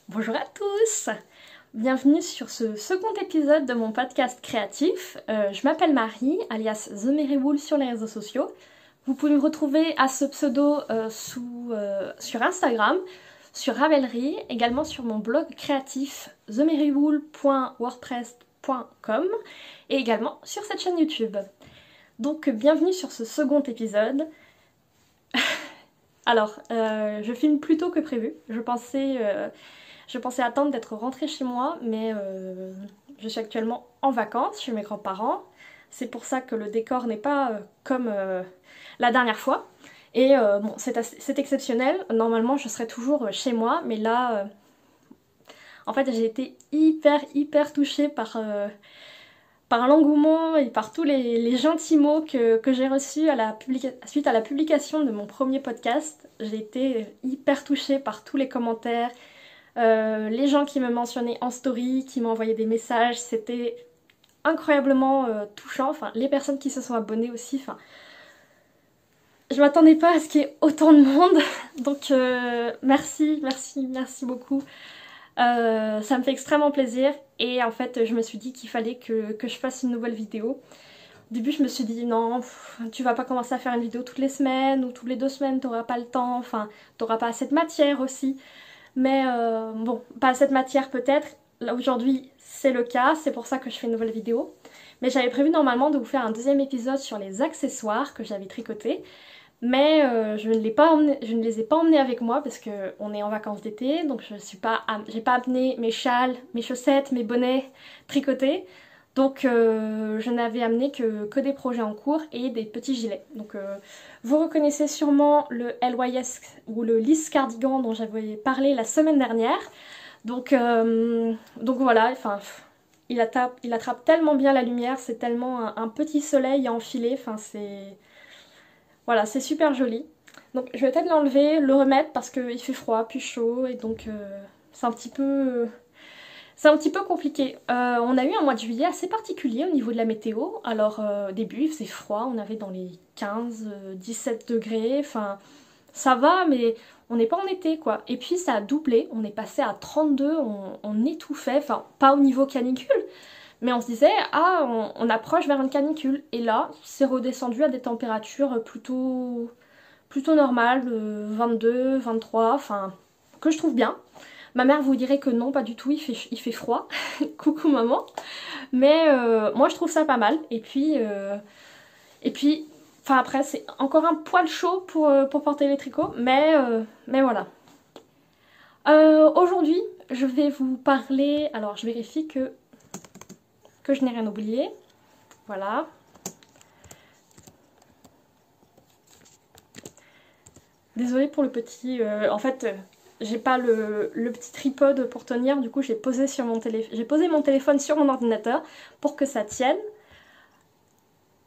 Bonjour à tous! Bienvenue sur ce second épisode de mon podcast créatif. Je m'appelle Marie, alias The Mary Wool sur les réseaux sociaux. Vous pouvez me retrouver à ce pseudo sur Instagram, sur Ravelry, également sur mon blog créatif themarywool.wordpress.com et également sur cette chaîne YouTube. Donc bienvenue sur ce second épisode. Alors, je filme plus tôt que prévu. Je pensais attendre d'être rentrée chez moi, mais je suis actuellement en vacances chez mes grands-parents. C'est pour ça que le décor n'est pas comme la dernière fois. Et bon, c'est exceptionnel. Normalement, je serais toujours chez moi, mais là, en fait, j'ai été hyper touchée par l'engouement et par tous les gentils mots que j'ai reçus suite à la publication de mon premier podcast. J'ai été hyper touchée par tous les commentaires, les gens qui me mentionnaient en story, qui m'envoyaient des messages, c'était incroyablement touchant. Enfin, les personnes qui se sont abonnées aussi, enfin, je m'attendais pas à ce qu'il y ait autant de monde, donc merci beaucoup. Ça me fait extrêmement plaisir et en fait je me suis dit qu'il fallait que je fasse une nouvelle vidéo. Au début je me suis dit non, tu vas pas commencer à faire une vidéo toutes les semaines ou toutes les 2 semaines, t'auras pas le temps, enfin t'auras pas assez de matière aussi. Mais bon, pas assez de matière peut-être, là aujourd'hui c'est le cas, c'est pour ça que je fais une nouvelle vidéo. Mais j'avais prévu normalement de vous faire un deuxième épisode sur les accessoires que j'avais tricotés. Mais je ne les ai pas emmenés avec moi parce qu'on est en vacances d'été, donc j'ai pas amené mes châles, mes chaussettes, mes bonnets tricotés. Donc je n'avais amené que des projets en cours et des petits gilets. Donc vous reconnaissez sûrement le LYS ou le Liss Cardigan dont j'avais parlé la semaine dernière. Donc voilà, enfin, il attrape tellement bien la lumière, c'est tellement un petit soleil à enfiler, enfin c'est... Voilà, c'est super joli. Donc je vais peut-être l'enlever, le remettre parce qu'il fait froid, puis chaud, et donc c'est un petit peu... C'est un petit peu compliqué. On a eu un mois de juillet assez particulier au niveau de la météo. Alors au début il faisait froid, on avait dans les 15-17 degrés, enfin ça va mais on n'est pas en été quoi. Et puis ça a doublé, on est passé à 32, on étouffait, enfin pas au niveau canicule, mais on se disait ah on approche vers une canicule. Et là c'est redescendu à des températures plutôt normales, 22, 23, enfin que je trouve bien. Ma mère vous dirait que non, pas du tout, il fait froid. Coucou maman. Mais moi je trouve ça pas mal. Et puis enfin après c'est encore un poil chaud pour porter les tricots. Mais voilà. Aujourd'hui, je vais vous parler... Alors je vérifie que je n'ai rien oublié. Voilà. Désolée pour le petit... en fait... J'ai pas le petit tripode pour tenir, du coup j'ai posé mon téléphone sur mon ordinateur pour que ça tienne.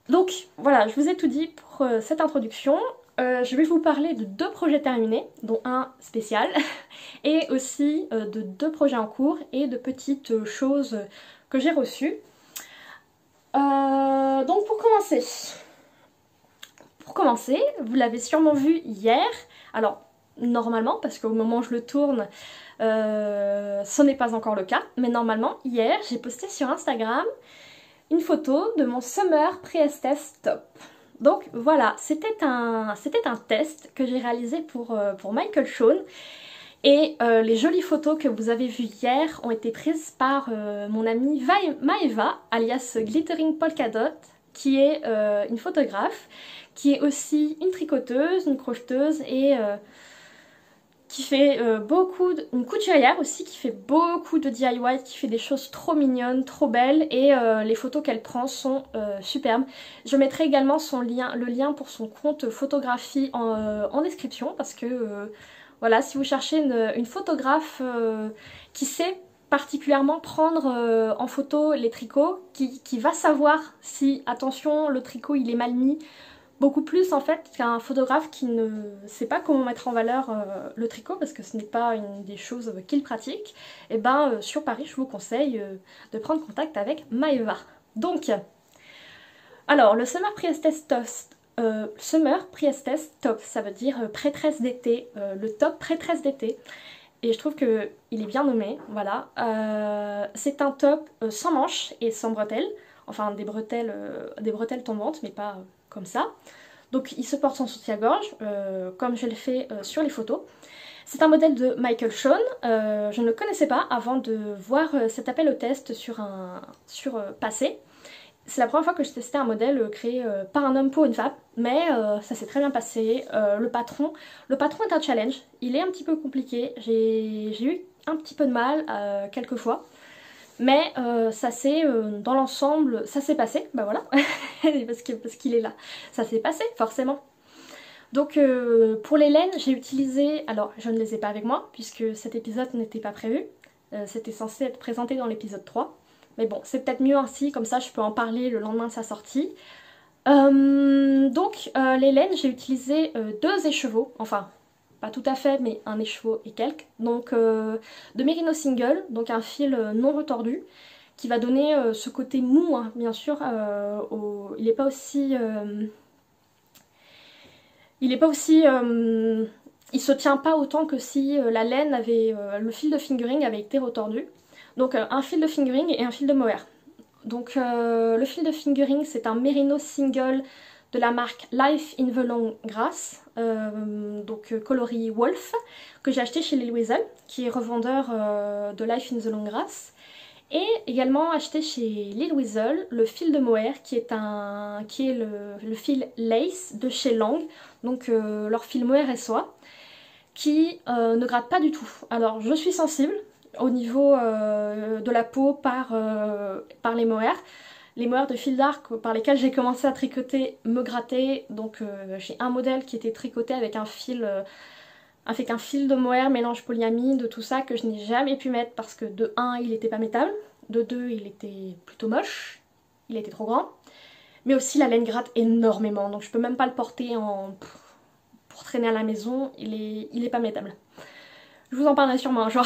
Donc voilà, je vous ai tout dit pour cette introduction. Je vais vous parler de 2 projets terminés, dont un spécial, et aussi de 2 projets en cours et de petites choses que j'ai reçues. Donc pour commencer, vous l'avez sûrement vu hier, alors normalement, parce qu'au moment où je le tourne, ce n'est pas encore le cas, mais normalement, hier, j'ai posté sur Instagram une photo de mon Summer Priestess Top. Donc voilà, c'était un test que j'ai réalisé pour Michael Shawn. Et les jolies photos que vous avez vues hier ont été prises par mon amie Maeva, alias Glittering Polka Dot, qui est une photographe, qui est aussi une tricoteuse, une crocheteuse et... qui fait une couturière aussi, qui fait beaucoup de DIY, qui fait des choses trop mignonnes, trop belles, et les photos qu'elle prend sont superbes. Je mettrai également le lien pour son compte photographie en description, parce que voilà, si vous cherchez une photographe qui sait particulièrement prendre en photo les tricots, qui va savoir si, attention, le tricot il est mal mis, beaucoup plus en fait qu'un photographe qui ne sait pas comment mettre en valeur le tricot, parce que ce n'est pas une des choses qu'il pratique, et ben sur Paris je vous conseille de prendre contact avec Maeva. Donc, alors le Summer Priestess Top, ça veut dire prêtresse d'été, le top prêtresse d'été. et je trouve qu'il est bien nommé, voilà. C'est un top sans manches et sans bretelles, enfin des bretelles tombantes, mais pas comme ça. Donc il se porte en soutien-gorge, comme je l'ai fait sur les photos. C'est un modèle de Michael Shawn, je ne le connaissais pas avant de voir cet appel au test sur Passé. C'est la première fois que je testais un modèle créé par un homme pour une femme, mais ça s'est très bien passé. Le patron est un challenge, il est un petit peu compliqué, j'ai eu un petit peu de mal quelquefois, mais dans l'ensemble, ça s'est passé, bah voilà, parce qu'il est là, ça s'est passé forcément. Donc pour les laines, j'ai utilisé, alors je ne les ai pas avec moi puisque cet épisode n'était pas prévu, c'était censé être présenté dans l'épisode 3. Mais bon, c'est peut-être mieux ainsi, comme ça je peux en parler le lendemain de sa sortie. Les laines, j'ai utilisé deux écheveaux, enfin pas tout à fait, mais un écheveau et quelques. Donc de Merino Single, donc un fil non retordu, qui va donner ce côté mou, hein, bien sûr. Il n'est pas aussi... il se tient pas autant que si la laine avait... le fil de fingering avait été retordu. Donc un fil de fingering et un fil de mohair. Donc le fil de fingering, c'est un Merino Single de la marque Life in the Long Grass, coloris Wolf, que j'ai acheté chez Lil Weasel, qui est revendeur de Life in the Long Grass. Et également acheté chez Lil Weasel le fil de mohair qui est le fil lace de chez Lang, donc leur fil mohair et soie, qui ne gratte pas du tout. Alors je suis sensible au niveau de la peau par les mohairs. Les mohairs de fil d'arc par lesquels j'ai commencé à tricoter me grattaient, donc j'ai un modèle qui était tricoté avec un fil de mohair, mélange polyamide, tout ça, que je n'ai jamais pu mettre parce que de 1, il n'était pas mettable, de 2, il était plutôt moche, il était trop grand, mais aussi la laine gratte énormément, donc je peux même pas le porter pour traîner à la maison, il est pas mettable. Je vous en parlerai sûrement un jour.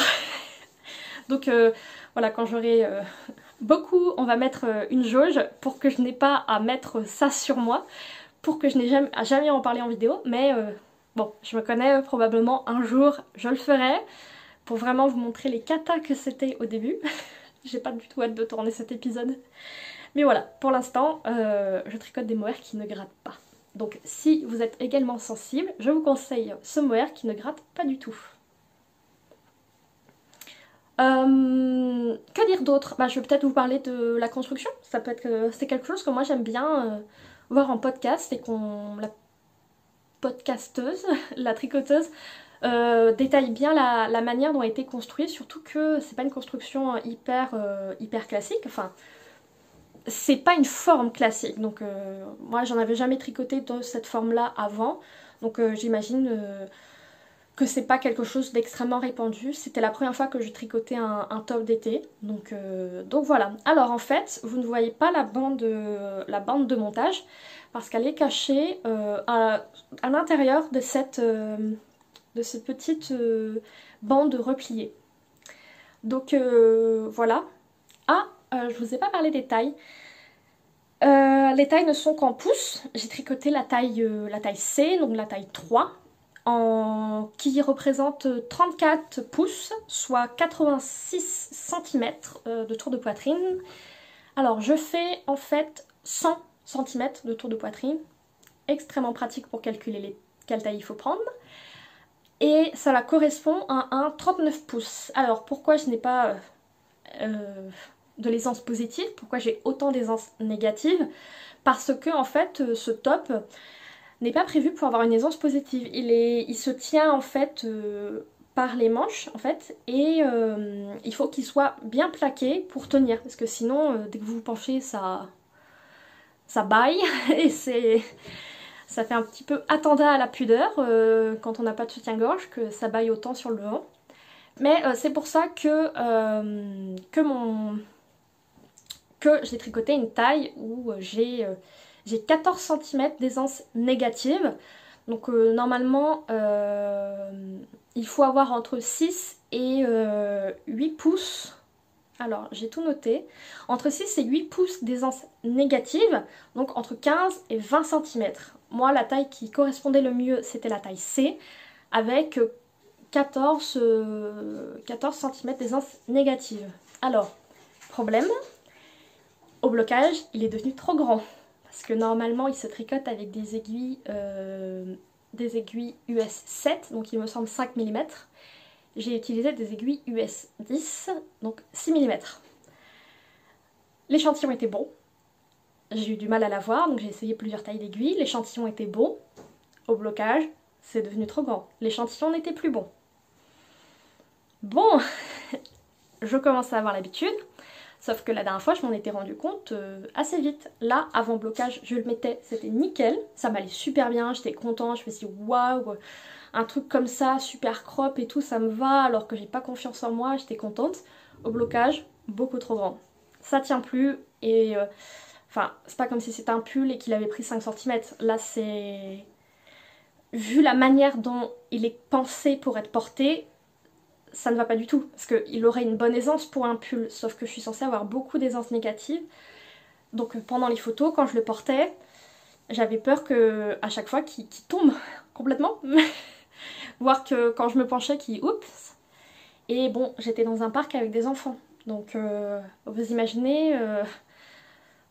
Donc voilà, quand j'aurai beaucoup, on va mettre une jauge pour que je n'ai pas à mettre ça sur moi, pour que je n'ai jamais à en parler en vidéo, mais bon, je me connais, probablement un jour je le ferai, pour vraiment vous montrer les katas que c'était au début. J'ai pas du tout hâte de tourner cet épisode. Mais voilà, pour l'instant, je tricote des mohairs qui ne grattent pas. Donc si vous êtes également sensible, je vous conseille ce mohair qui ne gratte pas du tout. Que dire d'autre? Bah, je vais peut-être vous parler de la construction. Ça peut être c'est quelque chose que moi j'aime bien voir en podcast et la podcasteuse, la tricoteuse, détaille bien la manière dont a été construit, surtout que c'est pas une construction hyper classique, enfin c'est pas une forme classique, donc moi j'en avais jamais tricoté de cette forme là avant, donc j'imagine que c'est pas quelque chose d'extrêmement répandu. C'était la première fois que je tricotais un top d'été, donc voilà. Alors en fait, vous ne voyez pas la bande de montage, parce qu'elle est cachée à l'intérieur de cette petite bande repliée. Donc voilà. Ah, je vous ai pas parlé des tailles. Les tailles ne sont qu'en pouces. J'ai tricoté la taille C, donc la taille 3. Qui représente 34 pouces, soit 86 cm de tour de poitrine. Alors je fais en fait 100 cm de tour de poitrine, extrêmement pratique pour calculer quelle taille il faut prendre. Et cela correspond à un 39 pouces. Alors pourquoi je n'ai pas de l'aisance positive, pourquoi j'ai autant d'aisance négative? Parce que en fait ce top n'est pas prévu pour avoir une aisance positive. Il se tient en fait par les manches en fait, et il faut qu'il soit bien plaqué pour tenir, parce que sinon dès que vous vous penchez ça baille et ça fait un petit peu attentat à la pudeur quand on n'a pas de soutien-gorge, que ça baille autant sur le devant. Mais c'est pour ça que j'ai tricoté une taille où j'ai 14 cm d'aisance négative. Donc normalement, il faut avoir entre 6 et 8 pouces. Alors, j'ai tout noté. Entre 6 et 8 pouces d'aisance négative, donc entre 15 et 20 cm. Moi, la taille qui correspondait le mieux, c'était la taille C, avec 14 cm d'aisance négative. Alors, problème, au blocage, il est devenu trop grand. Parce que normalement, il se tricote avec des aiguilles US 7, donc il me semble 5 mm. J'ai utilisé des aiguilles US 10, donc 6 mm. L'échantillon était bon. J'ai eu du mal à l'avoir, donc j'ai essayé plusieurs tailles d'aiguilles. L'échantillon était bon. Au blocage, c'est devenu trop grand. L'échantillon n'était plus bon. Bon, je commence à avoir l'habitude, sauf que la dernière fois, je m'en étais rendu compte assez vite. Là, avant blocage, je le mettais, c'était nickel, ça m'allait super bien, j'étais contente, je me suis dit waouh, un truc comme ça, super crop et tout, ça me va, alors que j'ai pas confiance en moi, j'étais contente. Au blocage, beaucoup trop grand. Ça tient plus et... Enfin, c'est pas comme si c'était un pull et qu'il avait pris 5 cm. Là, c'est... Vu la manière dont il est pensé pour être porté, ça ne va pas du tout. Parce qu'il aurait une bonne aisance pour un pull, sauf que je suis censée avoir beaucoup d'aisance négative. Donc pendant les photos, quand je le portais, j'avais peur que à chaque fois qu'il tombe complètement. Voire que quand je me penchais, qu'il oups. Et bon, j'étais dans un parc avec des enfants. Donc vous imaginez...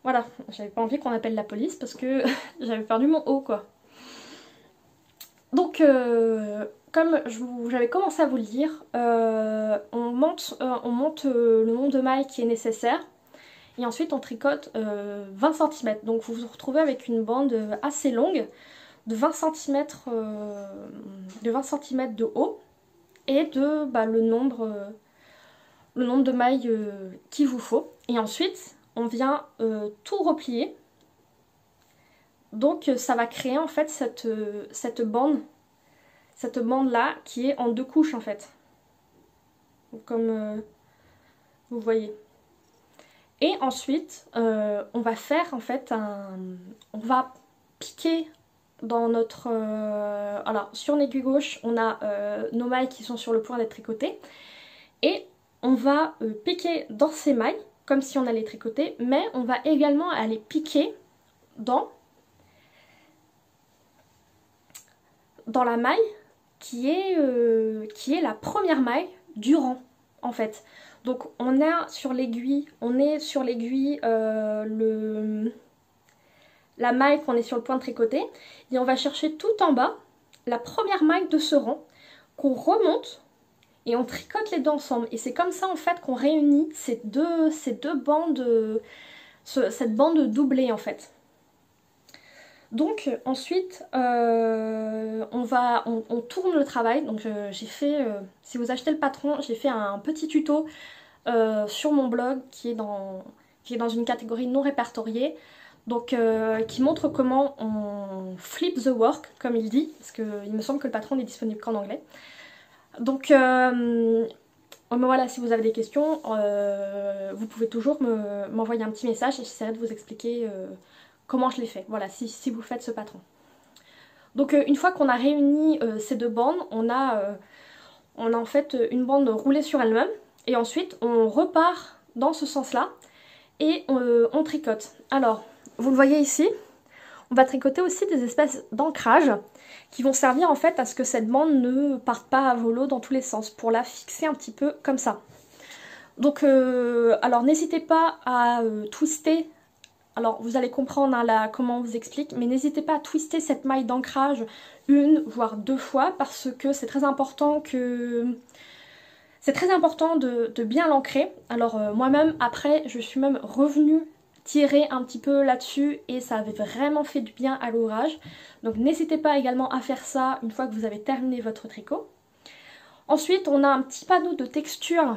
Voilà, j'avais pas envie qu'on appelle la police parce que j'avais perdu mon haut quoi. Donc comme j'avais commencé à vous le dire, on monte le nombre de mailles qui est nécessaire et ensuite on tricote 20 cm. Donc vous vous retrouvez avec une bande assez longue de 20 cm, de haut et de le nombre de mailles qu'il vous faut. Et ensuite on vient tout replier. Donc ça va créer en fait cette bande là qui est en 2 couches en fait. Comme vous voyez. Et ensuite on va faire en fait on va piquer dans notre... alors sur l'aiguille gauche on a nos mailles qui sont sur le point d'être tricotées. Et on va piquer dans ces mailles comme si on allait tricoter, mais on va également aller piquer dans la maille qui est la première maille du rang en fait. Donc on est sur l'aiguille, la maille qu'on est sur le point de tricoter et on va chercher tout en bas la première maille de ce rang qu'on remonte. Et on tricote les deux ensemble. Et c'est comme ça en fait qu'on réunit ces deux bandes, cette bande doublée en fait. Donc ensuite on tourne le travail. Donc j'ai fait, si vous achetez le patron, j'ai fait un petit tuto sur mon blog qui est dans une catégorie non répertoriée. Donc qui montre comment on flip the work comme il dit. Parce qu'il me semble que le patron n'est disponible qu'en anglais. Donc voilà, si vous avez des questions, vous pouvez toujours m'envoyer un petit message et j'essaierai de vous expliquer comment je l'ai fait. Voilà, si vous faites ce patron. Donc une fois qu'on a réuni ces deux bandes, on a en fait une bande roulée sur elle-même et ensuite on repart dans ce sens-là et on tricote. Alors, vous le voyez ici, on va tricoter aussi des espèces d'ancrage qui vont servir en fait à ce que cette bande ne parte pas à volo dans tous les sens, pour la fixer un petit peu comme ça. Donc alors n'hésitez pas à twister, alors vous allez comprendre hein, comment on vous explique, mais n'hésitez pas à twister cette maille d'ancrage 1 voire 2 fois parce que c'est très important de bien l'ancrer. Alors moi-même après je suis même revenue tirer un petit peu là-dessus et ça avait vraiment fait du bien à l'ouvrage. Donc n'hésitez pas également à faire ça une fois que vous avez terminé votre tricot. Ensuite on a un petit panneau de texture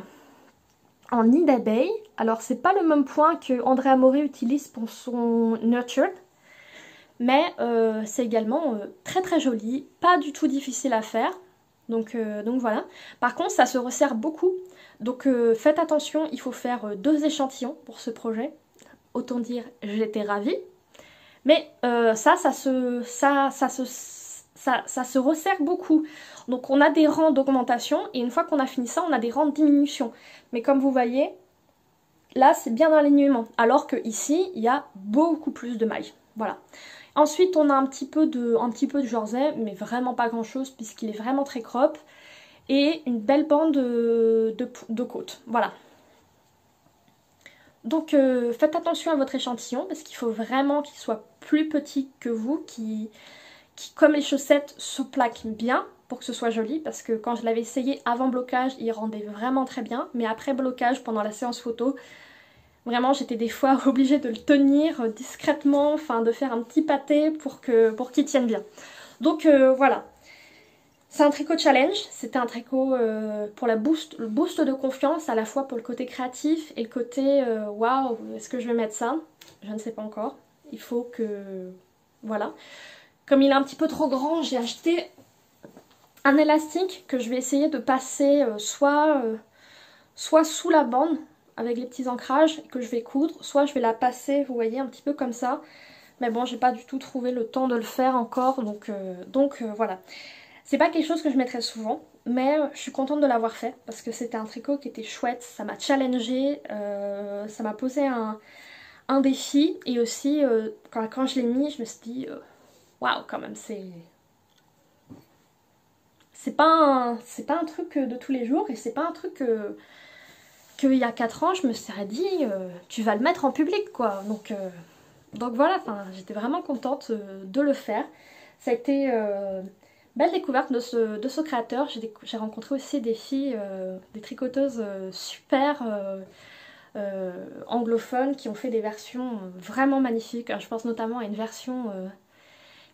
en nid d'abeille. Alors c'est pas le même point que Andrea Mori utilise pour son Nurtured, mais c'est également très très joli, pas du tout difficile à faire. Donc voilà. Par contre ça se resserre beaucoup, donc faites attention, il faut faire 2 échantillons pour ce projet. Autant dire, j'étais ravie. Mais ça se resserre beaucoup. Donc on a des rangs d'augmentation et une fois qu'on a fini ça, on a des rangs de diminution. Mais comme vous voyez, là c'est bien dans l'alignement. Alors que ici, il y a beaucoup plus de mailles. Voilà. Ensuite, on a un petit peu de jersey, mais vraiment pas grand chose puisqu'il est vraiment très crop. et une belle bande de côte. Voilà. Donc faites attention à votre échantillon parce qu'il faut vraiment qu'il soit plus petit que vous, qui comme les chaussettes se plaquent bien pour que ce soit joli, parce que quand je l'avais essayé avant blocage, il rendait vraiment très bien, mais après blocage, pendant la séance photo, vraiment j'étais des fois obligée de le tenir discrètement, enfin de faire un petit pâté pour qu'il tienne bien. Donc voilà. C'est un tricot challenge, c'était un tricot pour le boost de confiance, à la fois pour le côté créatif et le côté waouh, est-ce que je vais mettre ça? Je ne sais pas encore. Il faut que... Voilà. Comme il est un petit peu trop grand, j'ai acheté un élastique que je vais essayer de passer soit sous la bande avec les petits ancrages que je vais coudre, soit je vais la passer, vous voyez, un petit peu comme ça. Mais bon, j'ai pas du tout trouvé le temps de le faire encore, donc voilà. C'est pas quelque chose que je mettrais souvent, mais je suis contente de l'avoir fait parce que c'était un tricot qui était chouette, ça m'a challengée, ça m'a posé un défi, et aussi quand je l'ai mis, je me suis dit waouh, quand même, c'est pas un truc de tous les jours, et c'est pas un truc qu'il y a 4 ans je me serais dit tu vas le mettre en public quoi. Donc voilà, j'étais vraiment contente de le faire. Ça a été belle découverte de ce créateur. J'ai rencontré aussi des filles, des tricoteuses super anglophones qui ont fait des versions vraiment magnifiques. Je pense notamment à une version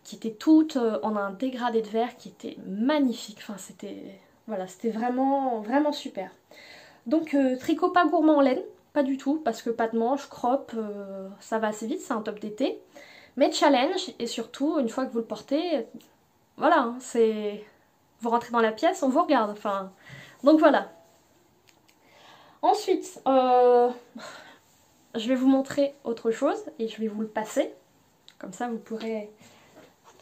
qui était toute en un dégradé de verre qui était magnifique. Enfin, c'était vraiment, vraiment super. Donc tricot pas gourmand en laine, pas du tout, parce que pas de manches, crop, ça va assez vite, c'est un top d'été. Mais challenge, et surtout, une fois que vous le portez, voilà, hein, vous rentrez dans la pièce, on vous regarde, enfin... Donc voilà. Ensuite, je vais vous montrer autre chose, et je vais vous le passer. Comme ça, vous pourrez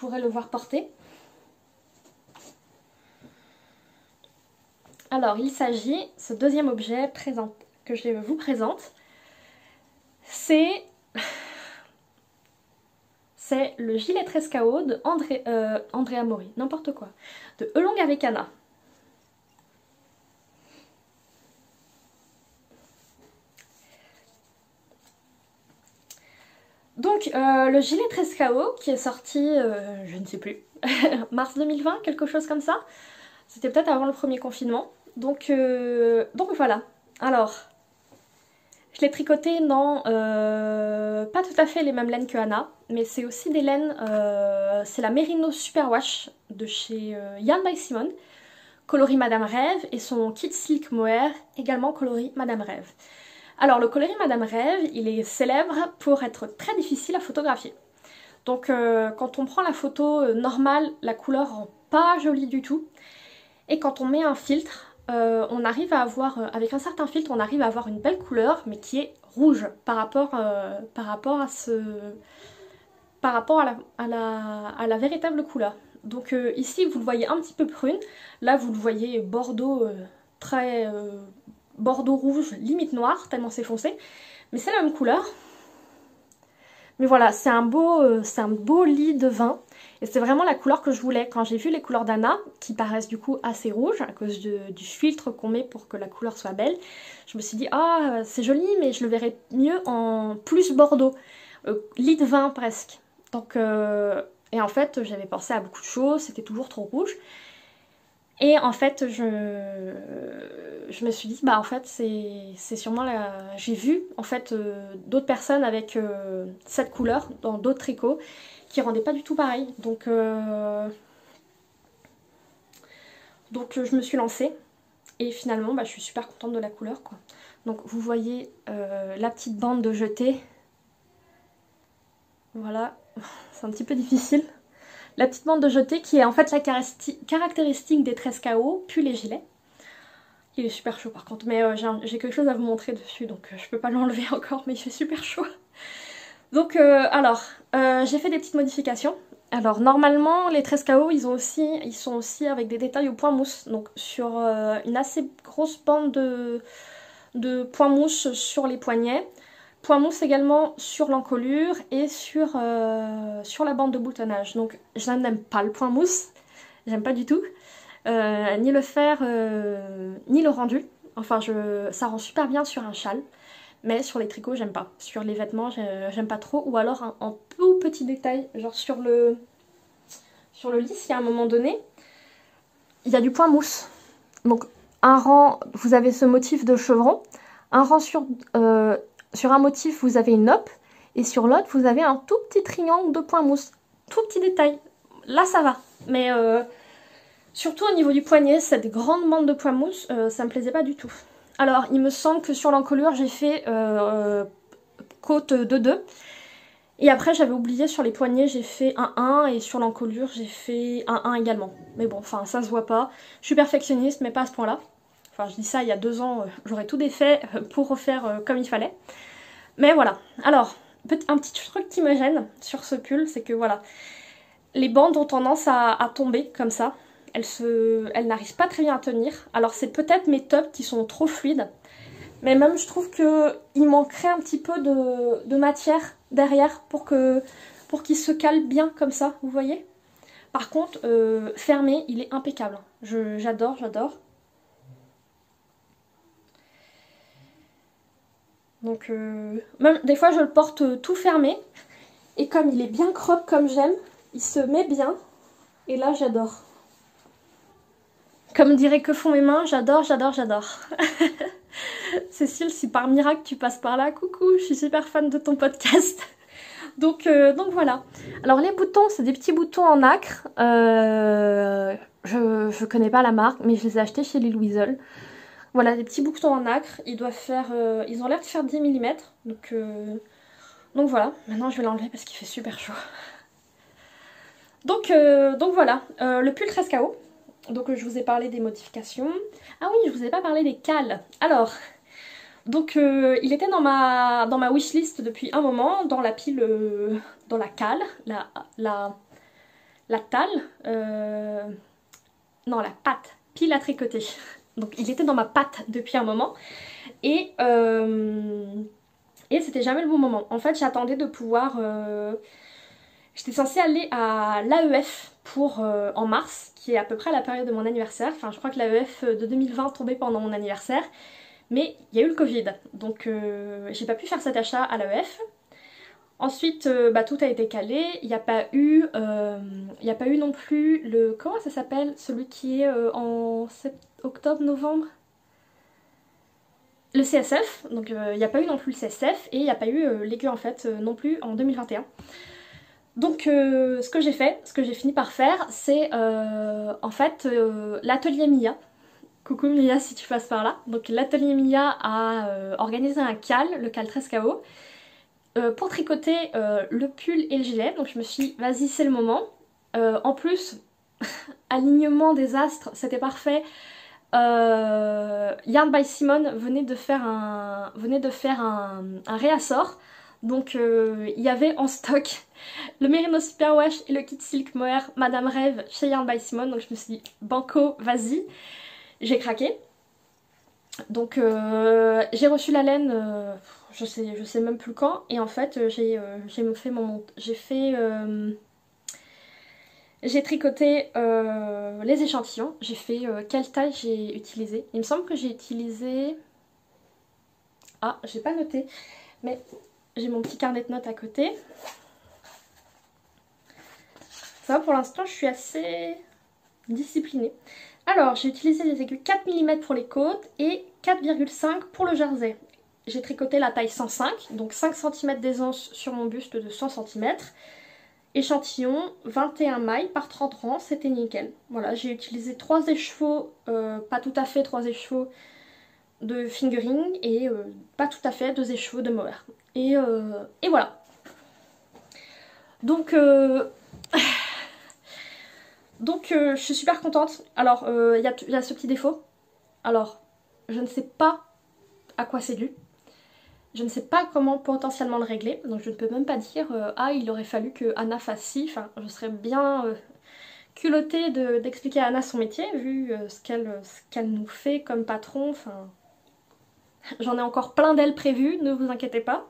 le voir porter. Alors, il s'agit, ce deuxième objet que je vous présente, c'est le gilet 13KO de Andrea Mori, n'importe quoi, de Elong avec Anna. Donc, le gilet 13KO qui est sorti, je ne sais plus, mars 2020, quelque chose comme ça. C'était peut-être avant le premier confinement. Donc voilà. Alors, je l'ai tricoté dans pas tout à fait les mêmes laines que Anna, mais c'est aussi des laines, c'est la Merino Superwash de chez Yarn by Simone, coloris Madame Rêve, et son kit silk mohair, également coloris Madame Rêve. Alors le coloris Madame Rêve, il est célèbre pour être très difficile à photographier. Donc quand on prend la photo normale, la couleur rend pas jolie du tout. Et quand on met un filtre, on arrive à avoir, avec un certain filtre, on arrive à avoir une belle couleur, mais qui est rouge par rapport à la véritable couleur. Donc ici, vous le voyez un petit peu prune. Là, vous le voyez bordeaux, très bordeaux rouge, limite noir, tellement c'est foncé. Mais c'est la même couleur. Mais voilà, c'est un beau lit de vin. Et c'est vraiment la couleur que je voulais. Quand j'ai vu les couleurs d'Anna, qui paraissent du coup assez rouges, à cause du filtre qu'on met pour que la couleur soit belle, je me suis dit, ah, c'est joli, mais je le verrais mieux en plus bordeaux. Lit de vin presque. Donc, et en fait, j'avais pensé à beaucoup de choses, c'était toujours trop rouge. Et en fait, je me suis dit, bah en fait, c'est sûrement la... J'ai vu, en fait, d'autres personnes avec cette couleur dans d'autres tricots qui rendaient pas du tout pareil. Donc je me suis lancée. Et finalement, bah, je suis super contente de la couleur, quoi. Donc vous voyez la petite bande de jeté. Voilà, c'est un petit peu difficile. La petite bande de jeté qui est en fait la caractéristique des 13KO, puis les gilets. Il est super chaud par contre, mais j'ai quelque chose à vous montrer dessus, donc je peux pas l'enlever encore, mais il fait super chaud. Donc j'ai fait des petites modifications. Alors normalement les 13KO ils sont aussi avec des détails au point mousse, donc sur une assez grosse bande de point mousse sur les poignets. Point mousse également sur l'encolure et sur la bande de boutonnage. Donc je n'aime pas le point mousse, j'aime pas du tout. ni le fer, ni le rendu. Enfin, ça rend super bien sur un châle, mais sur les tricots, j'aime pas. Sur les vêtements, j'aime pas trop. Ou alors en tout petit détail, genre sur le lisse, il y a un moment donné, il y a du point mousse. Donc, un rang, vous avez ce motif de chevron. Un rang sur un motif, vous avez une nappe. Et sur l'autre, vous avez un tout petit triangle de point mousse. Tout petit détail. Là, ça va. Mais surtout au niveau du poignet, cette grande bande de point mousse, ça me plaisait pas du tout. Alors, il me semble que sur l'encolure, j'ai fait côte 2-2. Et après, j'avais oublié, sur les poignets, j'ai fait un 1. Et sur l'encolure, j'ai fait un 1 également. Mais bon, enfin, ça se voit pas. Je suis perfectionniste, mais pas à ce point-là. Enfin, je dis ça il y a 2 ans, j'aurais tout défait pour refaire comme il fallait. Mais voilà. Alors, un petit truc qui me gêne sur ce pull, c'est que voilà, les bandes ont tendance à tomber comme ça. Elles n'arrivent pas très bien à tenir. Alors, c'est peut-être mes tops qui sont trop fluides. Mais même, je trouve qu'il manquerait un petit peu de matière derrière pour qu'il se cale bien comme ça, vous voyez. Par contre, fermé, il est impeccable. J'adore, j'adore. Donc, même des fois, je le porte tout fermé. Et comme il est bien crop comme j'aime, il se met bien. Et là, j'adore. Comme dirait Que font mes mains, j'adore, j'adore, j'adore. Cécile, si par miracle tu passes par là, coucou, je suis super fan de ton podcast. Donc voilà. Alors les boutons, c'est des petits boutons en nacre. Je connais pas la marque, mais je les ai achetés chez Lil Weasel. Voilà, des petits boutons en nacre. Ils ont l'air de faire 10 mm. Donc voilà. Maintenant je vais l'enlever parce qu'il fait super chaud. Donc voilà. Le pull 13KO. Donc je vous ai parlé des modifications. Ah oui, je vous ai pas parlé des cales. Alors, donc il était dans ma wishlist depuis un moment, dans la pile, dans la cale, la talle, non la pâte, pile à tricoter. Donc il était dans ma pâte depuis un moment et c'était jamais le bon moment. En fait j'attendais de pouvoir... J'étais censée aller à l'AEF en mars, qui est à peu près à la période de mon anniversaire. Enfin, je crois que l'AEF de 2020 tombait pendant mon anniversaire. Mais il y a eu le Covid, donc j'ai pas pu faire cet achat à l'AEF. Ensuite, tout a été calé. Il n'y a pas eu non plus le... Comment ça s'appelle? Celui qui est en octobre, novembre? Le CSF. Donc il n'y a pas eu non plus le CSF. Et il n'y a pas eu l'aigu en fait non plus en 2021. Donc ce que j'ai fait, ce que j'ai fini par faire, c'est en fait l'atelier Mia. Coucou Mia si tu passes par là. Donc l'atelier Mia a organisé un cal, le cal 13KO, pour tricoter le pull et le gilet. Donc je me suis dit, vas-y c'est le moment. En plus, alignement des astres, c'était parfait. Yarn by Simone venait de faire un réassort. Donc il y avait en stock le Merino Superwash et le kit Silk Mohair Madame Rêve chez Yarn by Simone. Donc je me suis dit, banco, vas-y. J'ai craqué. Donc j'ai reçu la laine, je sais même plus quand. Et en fait j'ai tricoté les échantillons. J'ai fait quelle taille j'ai utilisé. Il me semble que j'ai utilisé... Ah, j'ai pas noté. Mais j'ai mon petit carnet de notes à côté. Ça va, pour l'instant, je suis assez disciplinée. Alors, j'ai utilisé des aiguilles 4 mm pour les côtes et 4,5 pour le jersey. J'ai tricoté la taille 105, donc 5 cm d'aisance sur mon buste de 100 cm. Échantillon 21 mailles par 30 rangs, c'était nickel. Voilà, j'ai utilisé 3 écheveaux, pas tout à fait 3 écheveaux de fingering et pas tout à fait 2 écheveaux de mohair. Et voilà. Donc, je suis super contente. Alors, il y a ce petit défaut. Alors, je ne sais pas à quoi c'est dû. Je ne sais pas comment potentiellement le régler. Donc, je ne peux même pas dire ah, il aurait fallu que Anna fasse ci. Enfin, je serais bien culottée d'expliquer à Anna son métier, vu ce qu'elle nous fait comme patron. Enfin, j'en ai encore plein d'ailes prévues, ne vous inquiétez pas.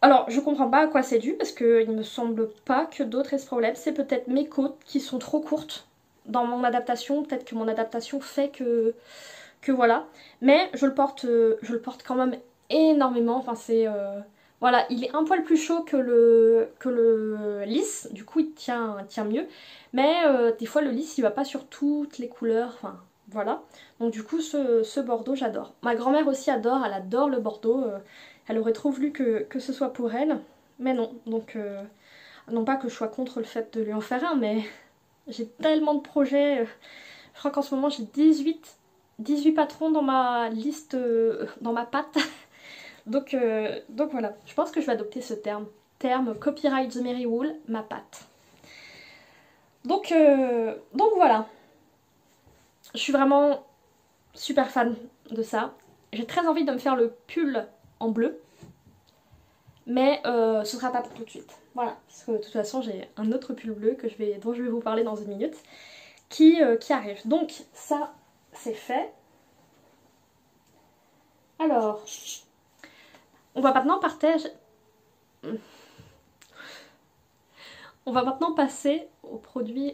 Alors, je comprends pas à quoi c'est dû, parce qu'il me semble pas que d'autres aient ce problème. C'est peut-être mes côtes qui sont trop courtes. dans mon adaptation. Peut-être que mon adaptation fait que voilà. Mais je le porte quand même énormément. Enfin, c'est... voilà, il est un poil plus chaud que le lisse. Du coup, il tient mieux. Mais des fois, le lisse, il va pas sur toutes les couleurs. Enfin, voilà. Donc du coup, ce Bordeaux, j'adore. Ma grand-mère aussi adore. Elle adore le Bordeaux. Elle aurait trop voulu que ce soit pour elle. Mais non. Donc, non pas que je sois contre le fait de lui en faire un, mais j'ai tellement de projets. Je crois qu'en ce moment, j'ai 18 patrons dans ma liste, dans ma patte. Donc voilà, je pense que je vais adopter ce terme Copyright the Mary Wool, ma patte. Donc voilà, je suis vraiment super fan de ça. J'ai très envie de me faire le pull en bleu, mais ce sera pas pour tout de suite. Voilà, parce que de toute façon j'ai un autre pull bleu dont je vais vous parler dans une minute qui arrive. Donc ça c'est fait. Alors, on va maintenant On va maintenant passer aux produits,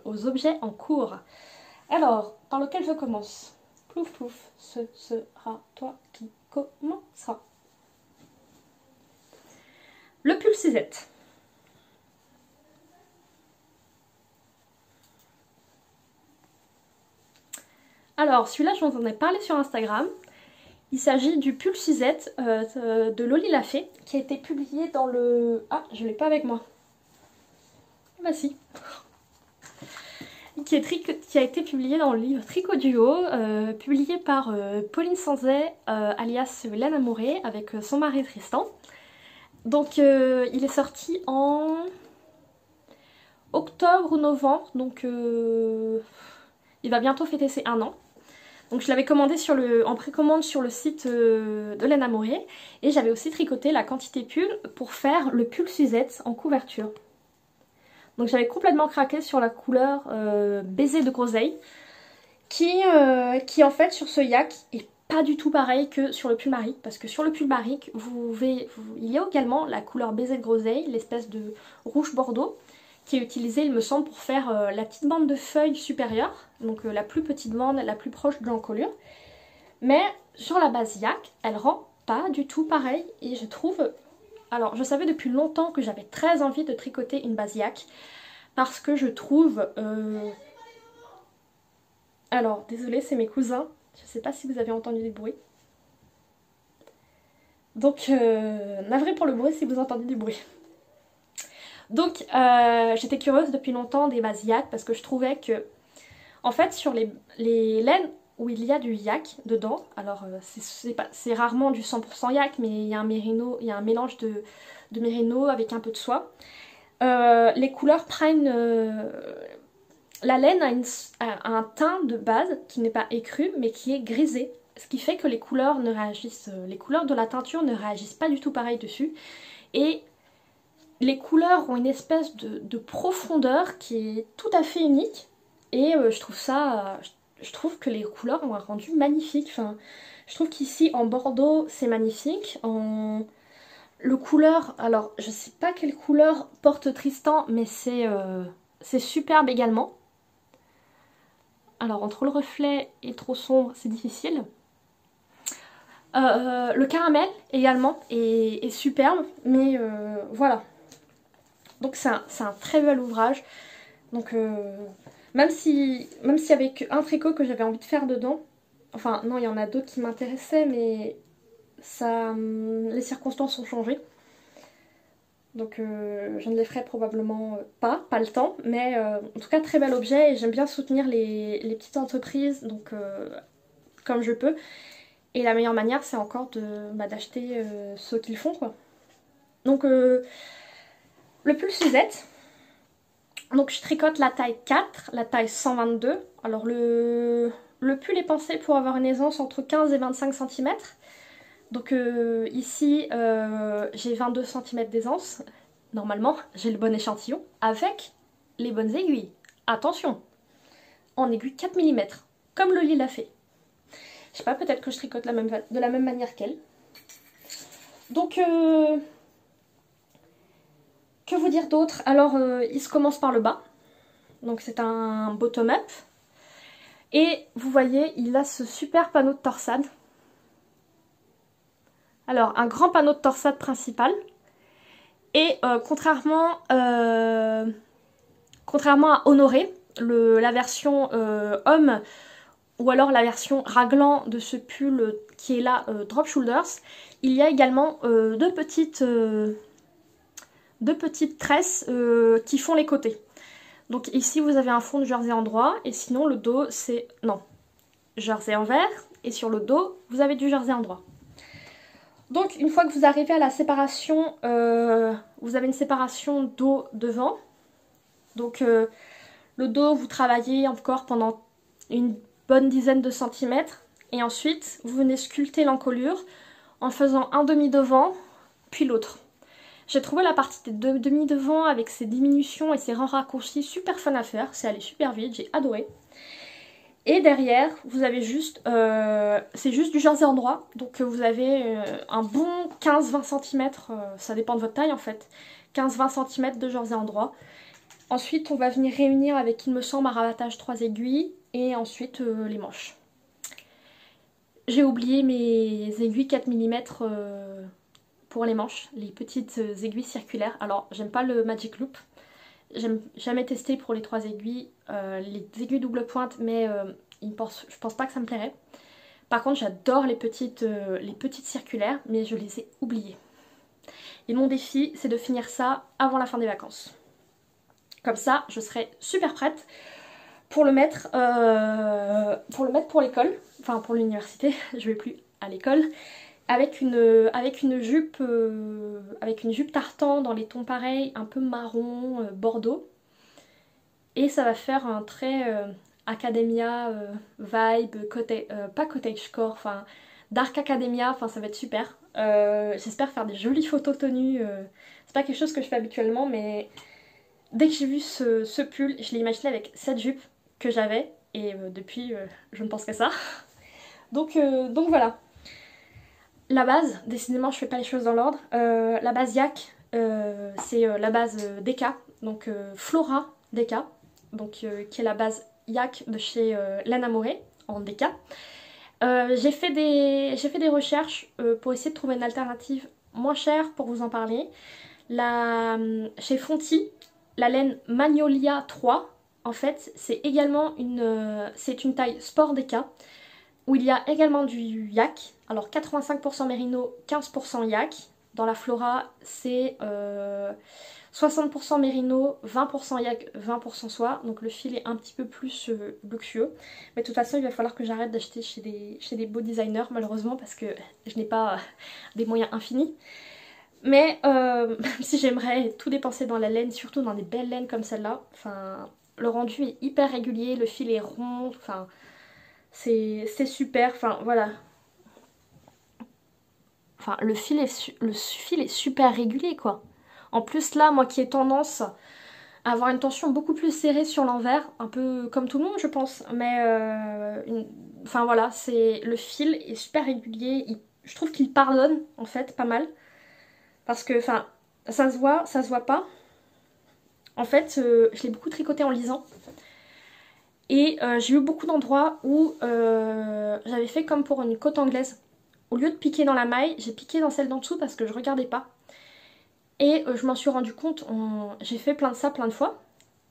aux objets en cours. Alors, par lequel je commence? Plouf plouf, ce sera toi qui commencera. Le pull Suzette. Alors, celui-là, je vous en ai parlé sur Instagram. Il s'agit du pull Suzette de Loli Lafay, qui a été publié dans le... Ah, je l'ai pas avec moi. Bah si. Qui a été publié dans le livre Tricot Duo, publié par Pauline Sanzet, alias Hélène Amouré, avec son mari Tristan. Donc il est sorti en octobre ou novembre, donc il va bientôt fêter ses 1 an. Donc je l'avais commandé en précommande sur le site de Hélène Amouré, et j'avais aussi tricoté la quantité pull pour faire le pull Suzette en couverture. Donc j'avais complètement craqué sur la couleur baiser de groseille qui en fait sur ce yak est pas du tout pareil que sur le pull Maric, parce que sur le pull Maric il y a également la couleur baiser de groseille, l'espèce de rouge bordeaux qui est utilisée il me semble pour faire la petite bande de feuilles supérieure, donc la plus petite bande, la plus proche de l'encolure. Mais sur la base yak, elle rend pas du tout pareil et je trouve... Alors, je savais depuis longtemps que j'avais très envie de tricoter une base yak parce que je trouve... Alors, désolée, c'est mes cousins. Je sais pas si vous avez entendu du bruit. Donc, navré pour le bruit si vous entendez du bruit. Donc, j'étais curieuse depuis longtemps des bases yak parce que je trouvais que... En fait, sur les laines où il y a du yak dedans, alors c'est rarement du 100% yak, mais il y a un mélange de mérino avec un peu de soie. Les couleurs prennent... la laine a un teint de base qui n'est pas écru, mais qui est grisé. Ce qui fait que les couleurs de la teinture ne réagissent pas du tout pareil dessus. Et les couleurs ont une espèce de profondeur qui est tout à fait unique. Et je trouve que les couleurs ont un rendu magnifique. Enfin, je trouve qu'ici en Bordeaux c'est magnifique. Le couleur, alors je sais pas quelle couleur porte Tristan, mais c'est superbe également. Alors entre le reflet et trop sombre c'est difficile. Le caramel également est superbe, mais voilà. Donc c'est un très bel ouvrage. Donc même s'il y avait qu'un tricot que j'avais envie de faire dedans, enfin non il y en a d'autres qui m'intéressaient, mais les circonstances ont changé. Donc je ne les ferai probablement pas le temps, mais en tout cas très bel objet et j'aime bien soutenir les petites entreprises, donc comme je peux. Et la meilleure manière c'est encore d'acheter ce qu'ils font quoi. Donc le pull Suzette. Donc je tricote la taille 4, la taille 122. Alors le pull est pensé pour avoir une aisance entre 15 et 25 cm. Donc ici j'ai 22 cm d'aisance. Normalement j'ai le bon échantillon avec les bonnes aiguilles. Attention, en aiguille 4 mm, comme Loli l'a fait. Je sais pas, peut-être que je tricote de la même manière qu'elle. Donc que vous dire d'autre? Alors il se commence par le bas. donc c'est un bottom-up. Et vous voyez, il a ce super panneau de torsade. Alors, un grand panneau de torsade principal. Et contrairement à Honoré, la version homme, ou alors la version raglan de ce pull qui est là, Drop Shoulders, il y a également deux petites tresses qui font les côtés. Donc ici vous avez un fond de jersey en droit et sinon le dos c'est... non, jersey envers et sur le dos vous avez du jersey en droit. Donc une fois que vous arrivez à la séparation, vous avez une séparation dos devant. Donc le dos vous travaillez encore pendant une bonne dizaine de centimètres et ensuite vous venez sculpter l'encolure en faisant un demi devant puis l'autre. J'ai trouvé la partie des deux demi devant avec ses diminutions et ses rangs raccourcis super fun à faire, c'est allé super vite, j'ai adoré. Et derrière, vous avez juste, c'est juste du jersey en droit, donc vous avez un bon 15-20 cm, ça dépend de votre taille en fait, 15-20 cm de jersey en droit. Ensuite, on va venir réunir avec, il me semble, un rabattage 3 aiguilles et ensuite les manches. J'ai oublié mes aiguilles 4 mm pour les manches, les petites aiguilles circulaires. Alors, j'aime pas le Magic Loop. J'aime jamais testé pour les 3 aiguilles, les aiguilles double pointe, mais je pense pas que ça me plairait. Par contre, j'adore les petites circulaires, mais je les ai oubliées. Et mon défi, c'est de finir ça avant la fin des vacances. Comme ça, je serai super prête pour le mettre pour l'école, enfin pour l'université, je vais plus à l'école. Avec une jupe tartan dans les tons pareils, un peu marron, bordeaux. Et ça va faire un trait Academia vibe, pas cottagecore, enfin dark Academia, enfin ça va être super. J'espère faire des jolies photos tenues. C'est pas quelque chose que je fais habituellement, mais dès que j'ai vu ce pull, je l'ai imaginé avec cette jupe que j'avais. Et depuis, je ne pense qu'à ça. Donc voilà. La base, décidément je fais pas les choses dans l'ordre, la base Yak, c'est la base Deka, donc Flora Deka, donc qui est la base Yak de chez Laine Amoré en Deka. J'ai fait des recherches pour essayer de trouver une alternative moins chère pour vous en parler. Chez Fonty, la laine Magnolia 3, en fait c'est également c'est une taille sport Deka, où il y a également du yak, alors 85% mérino, 15% yak. Dans la Flora, c'est 60% mérino, 20% yak, 20% soie. Donc le fil est un petit peu plus luxueux. Mais de toute façon, il va falloir que j'arrête d'acheter chez des beaux designers, malheureusement, parce que je n'ai pas des moyens infinis. Mais même si j'aimerais tout dépenser dans la laine, surtout dans des belles laines comme celle-là, enfin, le rendu est hyper régulier, le fil est rond, enfin... c'est super, enfin voilà. Enfin le fil est super régulier quoi. En plus là, moi qui ai tendance à avoir une tension beaucoup plus serrée sur l'envers, un peu comme tout le monde je pense, mais enfin voilà, le fil est super régulier, je trouve qu'il pardonne en fait pas mal. Parce que enfin ça se voit pas. En fait je l'ai beaucoup tricoté en lisant. Et j'ai eu beaucoup d'endroits où j'avais fait comme pour une côte anglaise. Au lieu de piquer dans la maille, j'ai piqué dans celle d'en dessous parce que je regardais pas. Et je m'en suis rendu compte, j'ai fait plein de fois.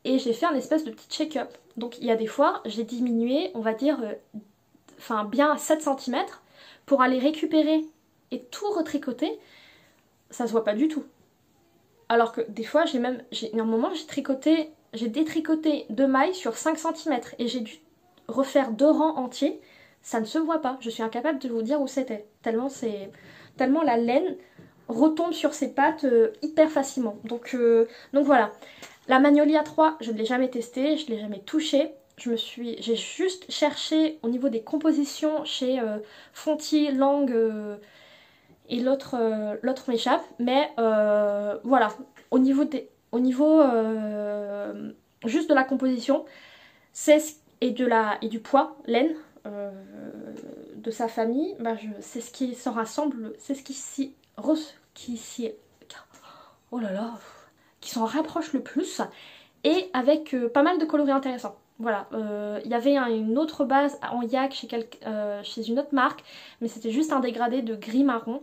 Et j'ai fait un espèce de petit check-up. Donc il y a des fois, j'ai diminué, on va dire, enfin bien à 7 cm pour aller récupérer et tout retricoter. Ça se voit pas du tout. Alors que des fois, un moment, j'ai détricoté 2 mailles sur 5 cm et j'ai dû refaire 2 rangs entiers. Ça ne se voit pas. Je suis incapable de vous dire où c'était. Tellement la laine retombe sur ses pattes hyper facilement. Donc voilà. La Magnolia 3, je ne l'ai jamais testée, je ne l'ai jamais touchée. J'ai juste cherché au niveau des compositions chez Fonty, Lang... et l'autre m'échappe, mais voilà, au niveau juste de la composition, et du poids, laine de sa famille, bah c'est ce qui s'en rassemble, c'est ce qui s'en rapproche le plus. et avec pas mal de coloris intéressants. Voilà, il y avait une autre base en yak chez une autre marque, mais c'était juste un dégradé de gris marron.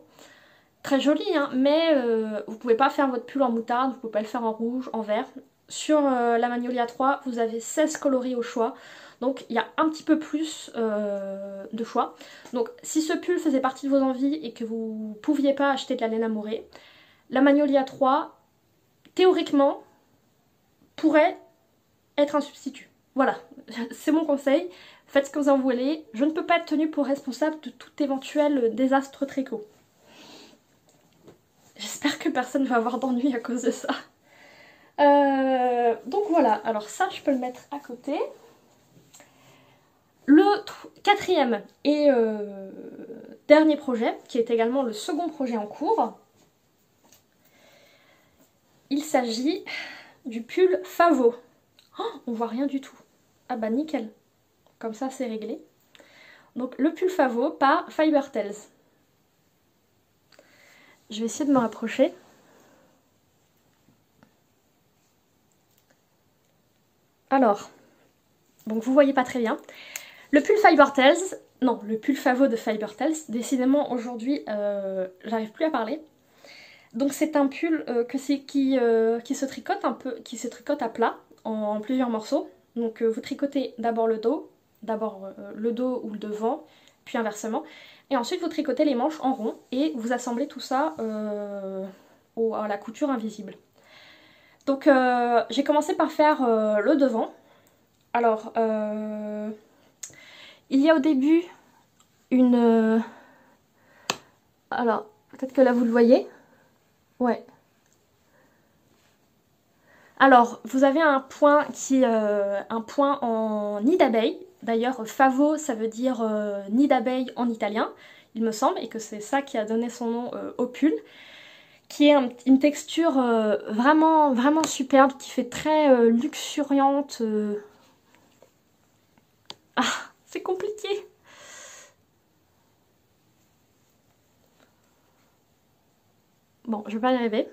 Très joli, hein, mais vous pouvez pas faire votre pull en moutarde, vous pouvez pas le faire en rouge, en vert. Sur la Magnolia 3, vous avez 16 coloris au choix, donc il y a un petit peu plus de choix. Donc si ce pull faisait partie de vos envies et que vous pouviez pas acheter de la laine amourée, la Magnolia 3, théoriquement, pourrait être un substitut. Voilà, c'est mon conseil, faites ce que vous en voulez, je ne peux pas être tenue pour responsable de tout éventuel désastre tricot. J'espère que personne ne va avoir d'ennui à cause de ça. Donc voilà, alors ça je peux le mettre à côté. Le quatrième et dernier projet, qui est également le second projet en cours, il s'agit du pull Favo. Oh, on voit rien du tout. Ah bah nickel, comme ça c'est réglé. Donc le pull Favo par Fiber Tales. Je vais essayer de me rapprocher. Alors, donc vous voyez pas très bien. Le pull Fiber Tales, non, le pull Favo de Fiber Tales, décidément aujourd'hui j'arrive plus à parler. Donc c'est un pull qui se tricote un peu, qui se tricote à plat en plusieurs morceaux. Donc vous tricotez d'abord le dos ou le devant, puis inversement. Et ensuite vous tricotez les manches en rond et vous assemblez tout ça à la couture invisible. Donc j'ai commencé par faire le devant. Alors il y a au début une... alors peut-être que là vous le voyez. Ouais. Alors vous avez un point en nid d'abeille. D'ailleurs, Favo, ça veut dire nid d'abeille en italien, il me semble, et que c'est ça qui a donné son nom au pull, qui est une texture vraiment, vraiment superbe, qui fait très luxuriante. Ah, c'est compliqué. Bon, je vais pas y arriver.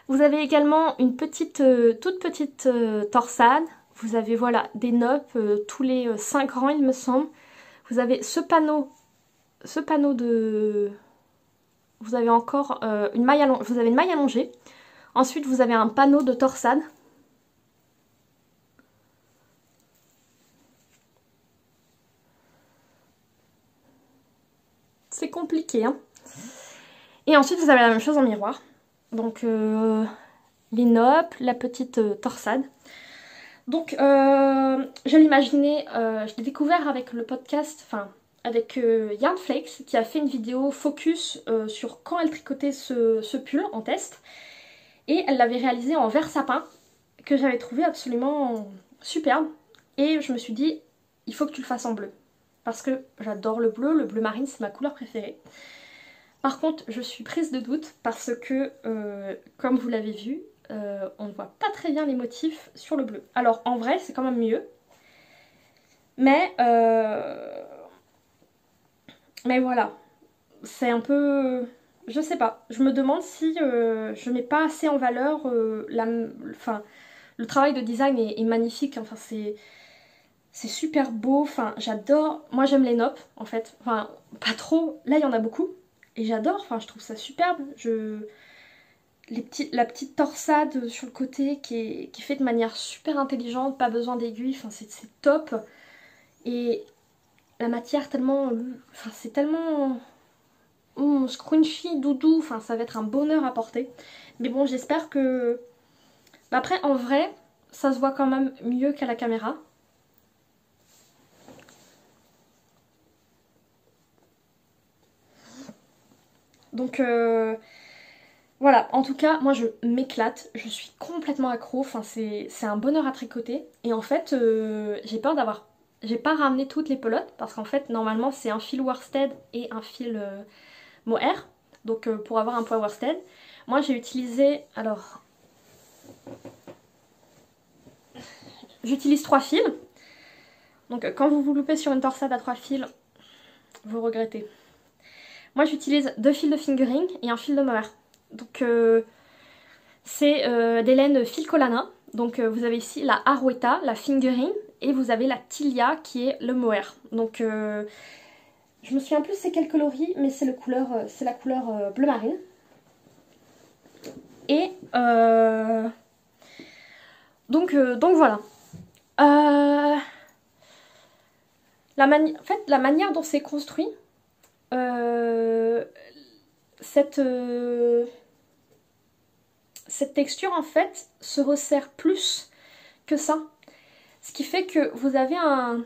Vous avez également une petite, toute petite torsade. Vous avez voilà des noppes tous les 5 rangs il me semble. Vous avez ce panneau de... Vous avez encore une maille allongée. Ensuite vous avez un panneau de torsade. C'est compliqué, hein. Et ensuite vous avez la même chose en miroir. Donc les noppes, la petite torsade. Donc je l'imaginais, je l'ai découvert avec le podcast, enfin avec Yarnflakes qui a fait une vidéo focus sur quand elle tricotait ce pull en test. Et elle l'avait réalisé en vert sapin, que j'avais trouvé absolument superbe. Et je me suis dit, il faut que tu le fasses en bleu. Parce que j'adore le bleu marine c'est ma couleur préférée. Par contre, je suis prise de doute parce que, comme vous l'avez vu, on ne voit pas très bien les motifs sur le bleu. Alors en vrai, c'est quand même mieux. Mais voilà, c'est un peu... Je sais pas, je me demande si je mets pas assez en valeur enfin, le travail de design est magnifique, enfin c'est super beau, enfin j'adore, moi j'aime les noppes en fait, enfin pas trop, là il y en a beaucoup et j'adore, enfin je trouve ça superbe, la petite torsade sur le côté qui est faite de manière super intelligente, pas besoin d'aiguille, enfin c'est top et la matière tellement, enfin c'est tellement... scrunchy, doudou, enfin ça va être un bonheur à porter. Mais bon, j'espère que... Après, en vrai, ça se voit quand même mieux qu'à la caméra. Donc voilà, en tout cas, moi je m'éclate, je suis complètement accro, enfin c'est un bonheur à tricoter. Et en fait, j'ai peur d'avoir... J'ai pas ramené toutes les pelotes, parce qu'en fait, normalement, c'est un fil worsted et un fil... mohair, donc pour avoir un poids worsted. Moi j'ai utilisé, alors j'utilise 3 fils, donc quand vous vous loupez sur une torsade à 3 fils, vous regrettez. Moi j'utilise 2 fils de fingering et un fil de mohair, donc c'est des laines fil Colana, Donc vous avez ici la Arouetta, la Fingering, et vous avez la Tilia qui est le mohair. Donc je me souviens plus c'est quel coloris, mais c'est la couleur bleu marine. Et donc voilà. En fait, la manière dont c'est construit, cette texture en fait se resserre plus que ça. Ce qui fait que vous avez un...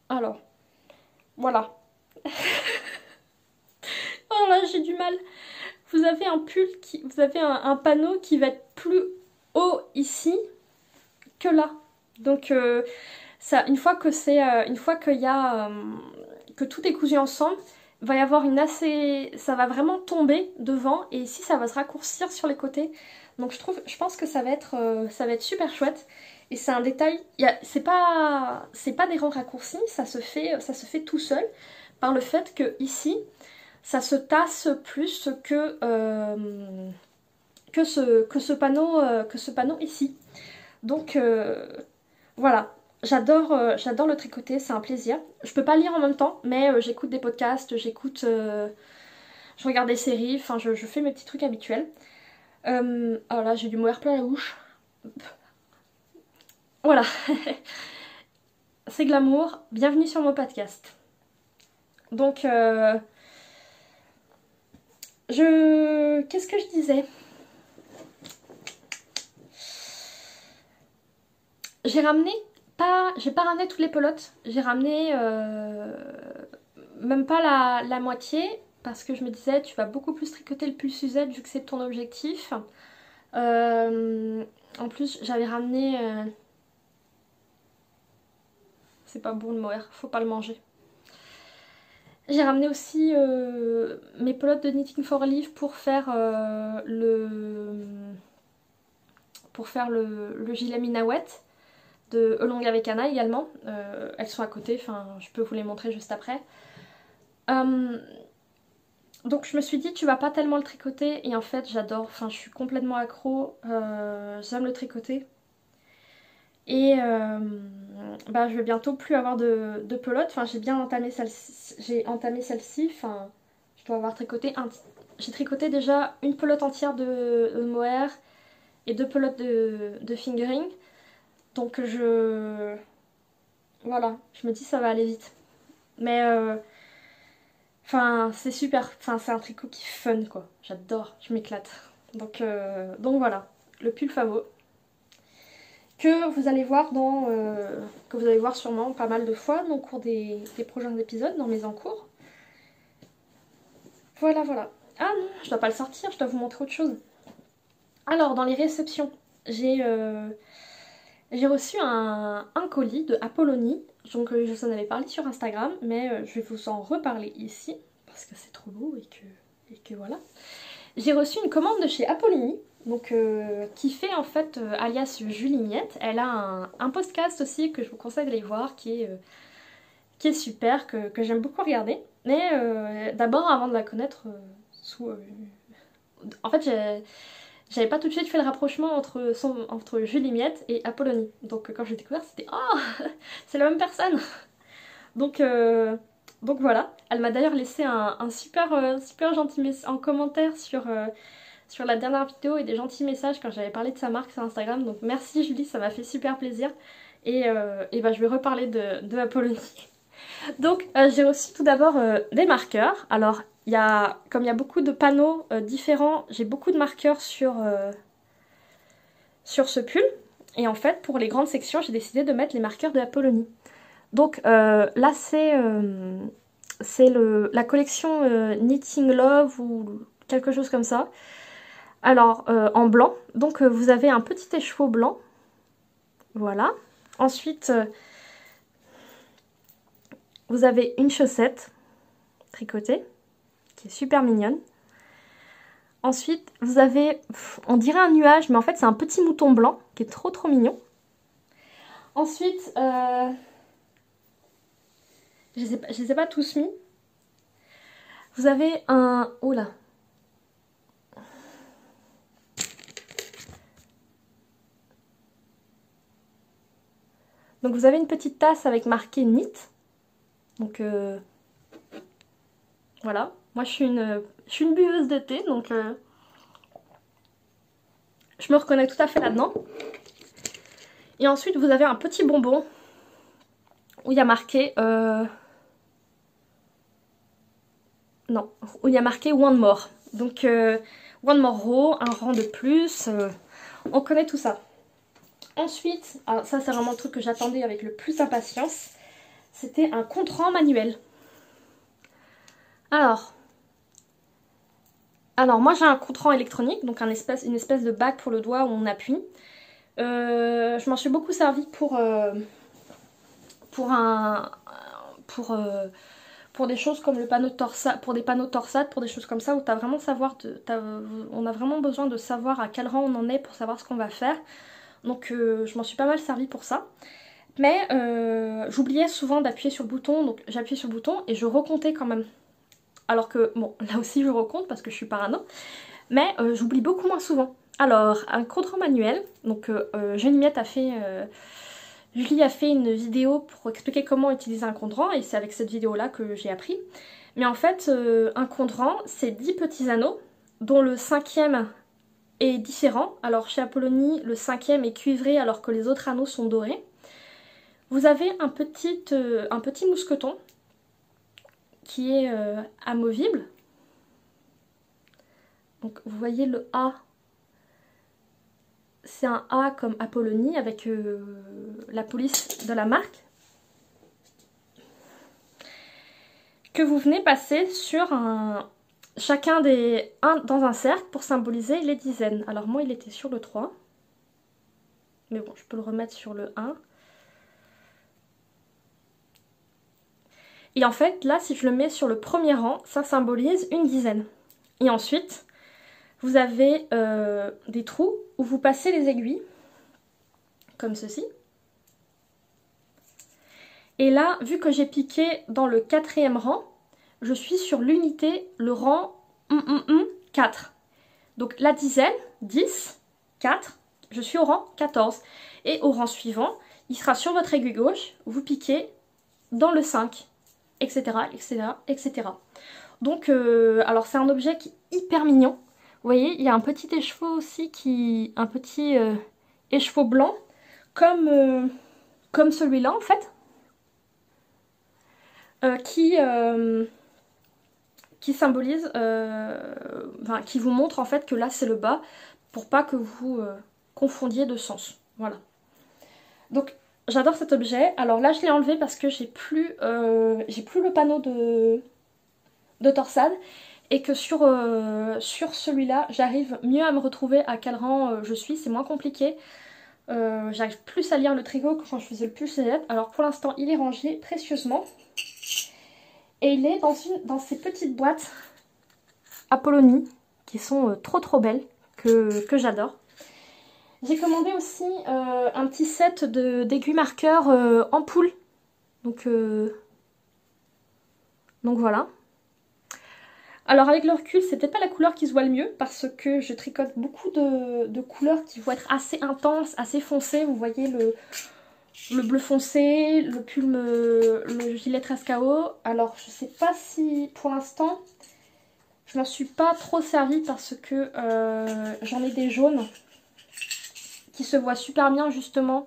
Alors, voilà. Oh là, j'ai du mal. Vous avez un pull vous avez un panneau qui va être plus haut ici que là. Donc ça, une fois que que tout est cousu ensemble, il va y avoir ça va vraiment tomber devant et ici ça va se raccourcir sur les côtés. Donc je pense que ça va être super chouette. Et c'est un détail, c'est pas des rangs raccourcis, ça se fait tout seul par le fait que ici ça se tasse plus que ce panneau ici. Donc voilà, j'adore le tricoter, c'est un plaisir. Je peux pas lire en même temps, mais j'écoute des podcasts, je regarde des séries, enfin je fais mes petits trucs habituels. Alors là j'ai du mohair plein la bouche. Voilà, c'est Glamour, bienvenue sur mon podcast. Donc qu'est-ce que je disais? J'ai pas ramené toutes les pelotes, j'ai ramené même pas la moitié, parce que je me disais, tu vas beaucoup plus tricoter le pull Suzette vu que c'est ton objectif. En plus, j'avais ramené... C'est pas bon le mohair, faut pas le manger. J'ai ramené aussi mes pelotes de Knitting for Life pour faire le gilet Minawet de Elong avec Anna également. Elles sont à côté, enfin je peux vous les montrer juste après. Donc je me suis dit tu vas pas tellement le tricoter et en fait j'adore, enfin je suis complètement accro, j'aime le tricoter. Et je vais bientôt plus avoir de pelote, enfin j'ai entamé celle-ci, enfin je dois avoir tricoté j'ai tricoté déjà une pelote entière de mohair et 2 pelotes de fingering. Donc voilà, je me dis ça va aller vite. Mais enfin c'est super, enfin c'est un tricot qui est fun quoi, j'adore, je m'éclate. Donc voilà, le pull Favo que vous allez voir que vous allez voir sûrement pas mal de fois au cours des prochains épisodes, dans mes encours. Voilà, voilà. Ah non, je dois pas le sortir, je dois vous montrer autre chose. Alors, dans les réceptions, j'ai reçu un colis de Apollonie. Donc, je vous en avais parlé sur Instagram, mais je vais vous en reparler ici, parce que c'est trop beau et que voilà. J'ai reçu une commande de chez Apollonie, donc, qui fait en fait alias Julie Miette. Elle a un podcast aussi que je vous conseille d'aller voir qui est super, que j'aime beaucoup regarder. Mais d'abord, avant de la connaître, en fait, j'avais pas tout de suite fait le rapprochement entre Julie Miette et Apollonie. Donc quand j'ai découvert, c'était oh, c'est la même personne. Donc, donc voilà. Elle m'a d'ailleurs laissé un super gentil en commentaire sur la dernière vidéo et des gentils messages quand j'avais parlé de sa marque sur Instagram. Donc merci Julie, ça m'a fait super plaisir. Et je vais reparler de Apollonie. Donc j'ai reçu tout d'abord des marqueurs. Alors comme il y a beaucoup de panneaux différents, j'ai beaucoup de marqueurs sur ce pull. Et en fait pour les grandes sections j'ai décidé de mettre les marqueurs de Apollonie. Donc là c'est la collection Knitting Love ou quelque chose comme ça. Alors en blanc, donc vous avez un petit écheveau blanc. Voilà. Ensuite vous avez une chaussette tricotée qui est super mignonne. Ensuite, vous avez, on dirait un nuage, mais en fait c'est un petit mouton blanc qui est trop mignon. Ensuite, je les ai pas tous mis. Vous avez un... Oh là. Donc vous avez une petite tasse avec marqué Knit. Donc voilà, moi je suis une buveuse de thé, donc je me reconnais tout à fait là-dedans. Et ensuite vous avez un petit bonbon où il y a marqué non, où il y a marqué One More. Donc One More Row, un rang de plus, on connaît tout ça. Ensuite, alors ça c'est vraiment le truc que j'attendais avec le plus d'impatience, c'était un compte-rang manuel. Alors moi j'ai un compte-rang électronique, donc une espèce de bague pour le doigt où on appuie. Je m'en suis beaucoup servi pour des choses comme le panneau de torsade, pour des panneaux de torsade, pour des choses comme ça où on a vraiment besoin de savoir à quel rang on en est pour savoir ce qu'on va faire. Donc je m'en suis pas mal servi pour ça. Mais j'oubliais souvent d'appuyer sur le bouton, donc j'appuyais sur le bouton et je recomptais quand même. Alors que, bon, là aussi je recompte parce que je suis parano, mais j'oublie beaucoup moins souvent. Alors, un compte-rang manuel, donc Julie a fait une vidéo pour expliquer comment utiliser un compte-rang, et c'est avec cette vidéo-là que j'ai appris. Mais en fait, un compte-rang, c'est 10 petits anneaux, dont le 5e est différent. Alors, chez Apollonie, le 5e est cuivré alors que les autres anneaux sont dorés. Vous avez un petit mousqueton qui est amovible. Donc vous voyez le A, c'est un A comme Apollonie avec la police de la marque. Que vous venez passer sur chacun dans un cercle pour symboliser les dizaines. Alors moi il était sur le 3. Mais bon, je peux le remettre sur le 1. Et en fait, là, si je le mets sur le premier rang, ça symbolise une dizaine. Et ensuite, vous avez des trous où vous passez les aiguilles, comme ceci. Et là, vu que j'ai piqué dans le 4e rang, je suis sur l'unité, le rang 4. Donc la dizaine, 10, 4, je suis au rang 14. Et au rang suivant, il sera sur votre aiguille gauche, vous piquez dans le 5. Etc, etc, etc. Donc, alors c'est un objet qui est hyper mignon. Vous voyez, il y a un petit écheveau aussi, un petit écheveau blanc, comme celui-là en fait, qui symbolise, qui vous montre en fait que là c'est le bas, pour pas que vous confondiez de sens. Voilà. Donc, j'adore cet objet. Alors là, je l'ai enlevé parce que j'ai plus le panneau de torsade et que sur celui-là, j'arrive mieux à me retrouver à quel rang je suis. C'est moins compliqué. J'arrive plus à lire le tricot que quand je faisais le pull CZ. Alors pour l'instant, il est rangé précieusement. Et il est dans ces petites boîtes Apollonie qui sont trop belles, que j'adore. J'ai commandé aussi un petit set d'aiguilles marqueurs ampoule. Donc voilà. Alors avec le recul, c'est peut-être pas la couleur qui se voit le mieux parce que je tricote beaucoup de couleurs qui vont être assez intenses, assez foncées. Vous voyez le bleu foncé, le gilet 13KO. Alors je sais pas si pour l'instant je m'en suis pas trop servie parce que j'en ai des jaunes qui se voient super bien justement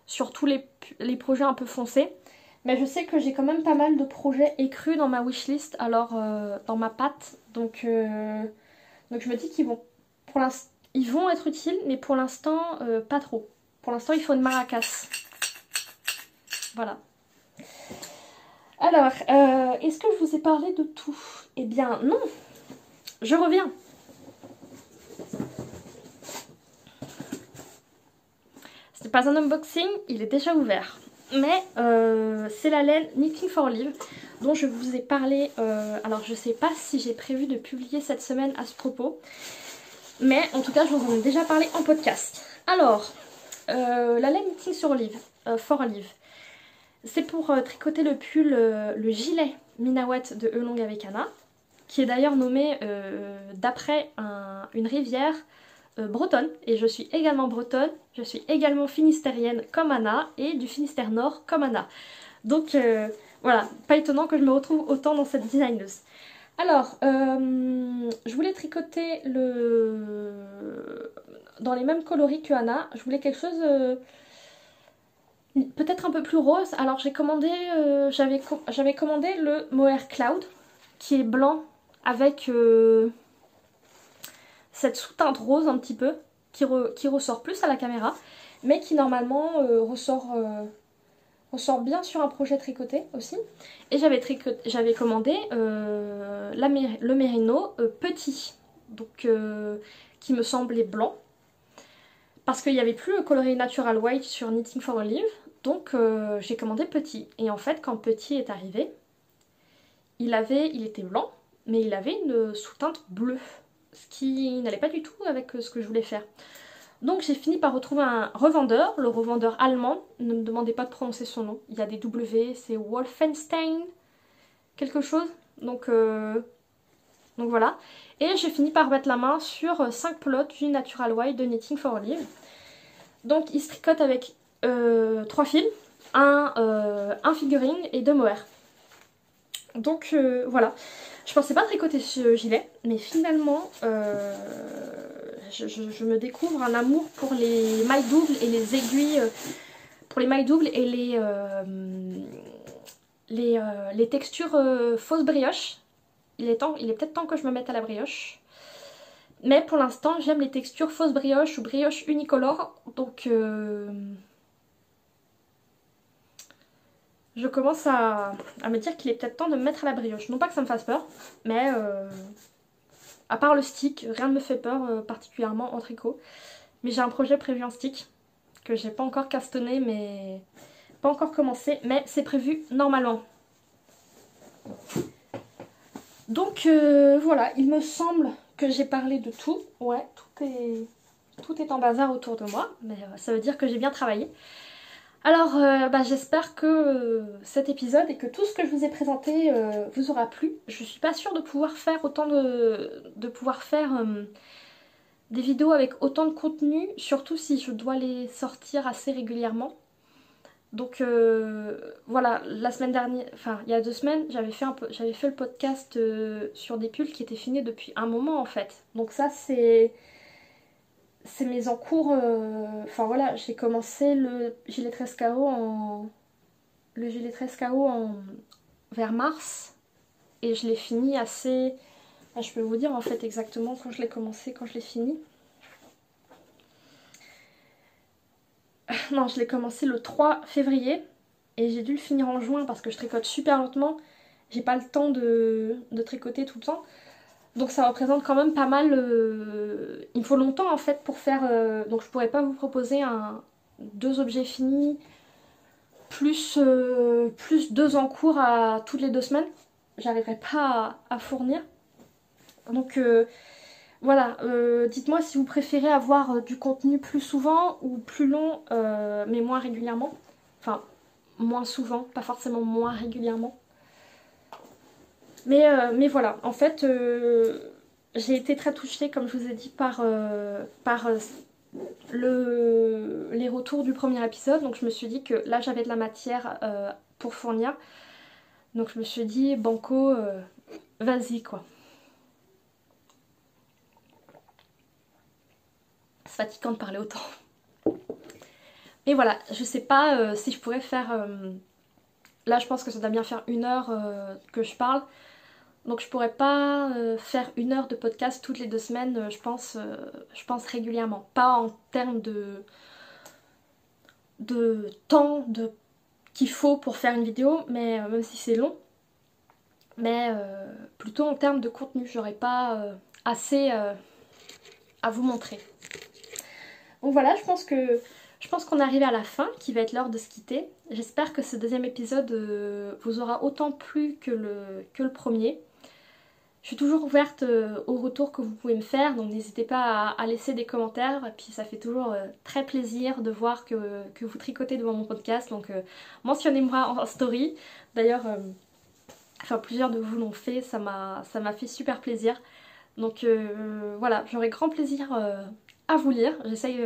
sur tous les projets un peu foncés. Mais je sais que j'ai quand même pas mal de projets écrus dans ma wishlist, alors dans ma patte. Donc je me dis qu'ils vont être utiles, mais pour l'instant pas trop. Pour l'instant il faut une maracas. Voilà. Alors, est-ce que je vous ai parlé de tout? Eh bien non. Je reviens. C'est pas un unboxing, il est déjà ouvert. Mais c'est la laine Knitting for Live dont je vous ai parlé. Alors je sais pas si j'ai prévu de publier cette semaine à ce propos. Mais en tout cas je vous en ai déjà parlé en podcast. Alors, la laine Knitting for Live. C'est pour tricoter le pull, le gilet Minawet de Elong avec Anna. Qui est d'ailleurs nommé d'après une rivière bretonne, et je suis également bretonne, je suis également finistérienne comme Anna, et du Finistère Nord comme Anna. Donc voilà, pas étonnant que je me retrouve autant dans cette designeuse. Alors, je voulais tricoter dans les mêmes coloris que Anna. Je voulais quelque chose peut-être un peu plus rose. Alors j'avais commandé le Mohair Cloud, qui est blanc avec cette sous-teinte rose un petit peu, qui ressort plus à la caméra, mais qui normalement ressort bien sur un projet tricoté aussi. Et j'avais commandé le mérino petit, donc qui me semblait blanc, parce qu'il n'y avait plus le coloris Natural White sur Knitting for Olive, donc j'ai commandé petit. Et en fait, quand petit est arrivé, il était blanc, mais il avait une sous-teinte bleue, ce qui n'allait pas du tout avec ce que je voulais faire. Donc j'ai fini par retrouver un revendeur, le revendeur allemand, ne me demandez pas de prononcer son nom, il y a des W, c'est Wolfenstein, quelque chose, donc voilà. Et j'ai fini par mettre la main sur 5 pelotes du Natural White de Knitting for Olive. Donc il se tricote avec 3 fils, un figurine et 2 mohair. Donc voilà, je pensais pas tricoter ce gilet, mais finalement je me découvre un amour pour les mailles doubles et les aiguilles, pour les mailles doubles et les textures fausses brioche. Il est peut-être temps que je me mette à la brioche. Mais pour l'instant, j'aime les textures fausses brioche ou brioche unicolore. Donc, je commence à me dire qu'il est peut-être temps de me mettre à la brioche. Non pas que ça me fasse peur, mais à part le stick, rien ne me fait peur particulièrement en tricot. Mais j'ai un projet prévu en stick que j'ai pas encore castonné, mais pas encore commencé. Mais c'est prévu normalement. Donc voilà, il me semble que j'ai parlé de tout. Ouais, tout est en bazar autour de moi, mais ça veut dire que j'ai bien travaillé. Alors j'espère que cet épisode et que tout ce que je vous ai présenté vous aura plu. Je suis pas sûre de pouvoir faire autant des vidéos avec autant de contenu, surtout si je dois les sortir assez régulièrement. Donc voilà, la semaine dernière, enfin il y a 2 semaines, j'avais fait le podcast sur des pulls qui étaient finis depuis un moment en fait. Donc ça c'est mes encours, enfin voilà, j'ai commencé le gilet 13KO vers mars et je l'ai fini assez, je peux vous dire en fait exactement quand je l'ai commencé, quand je l'ai fini. Non, je l'ai commencé le 3 février et j'ai dû le finir en juin parce que je tricote super lentement. J'ai pas le temps de tricoter tout le temps. Donc ça représente quand même pas mal. Il me faut longtemps en fait pour faire. Donc je pourrais pas vous proposer 2 objets finis plus 2 en cours à toutes les 2 semaines. J'arriverai pas à fournir. Donc voilà, dites-moi si vous préférez avoir du contenu plus souvent ou plus long, mais moins régulièrement. Enfin, moins souvent, pas forcément moins régulièrement. Mais voilà, en fait, j'ai été très touchée, comme je vous ai dit, par les retours du premier épisode. Donc je me suis dit que là, j'avais de la matière pour fournir. Donc je me suis dit, banco, vas-y quoi. C'est fatigant de parler autant. Et voilà, je sais pas si je pourrais faire... là, je pense que ça doit bien faire 1 heure que je parle. Donc je pourrais pas faire 1 heure de podcast toutes les 2 semaines, je pense régulièrement. Pas en termes de temps qu'il faut pour faire une vidéo, mais même si c'est long. Mais plutôt en termes de contenu, j'aurais pas assez à vous montrer. Donc voilà, je pense qu'on est arrivé à la fin, qui va être l'heure de se quitter. J'espère que ce 2e épisode vous aura autant plu que le premier. Je suis toujours ouverte aux retours que vous pouvez me faire, donc n'hésitez pas à laisser des commentaires. Et puis ça fait toujours très plaisir de voir que vous tricotez devant mon podcast. Donc mentionnez-moi en story. D'ailleurs, plusieurs de vous l'ont fait, ça m'a fait super plaisir. Donc voilà, j'aurai grand plaisir à vous lire. J'essaye,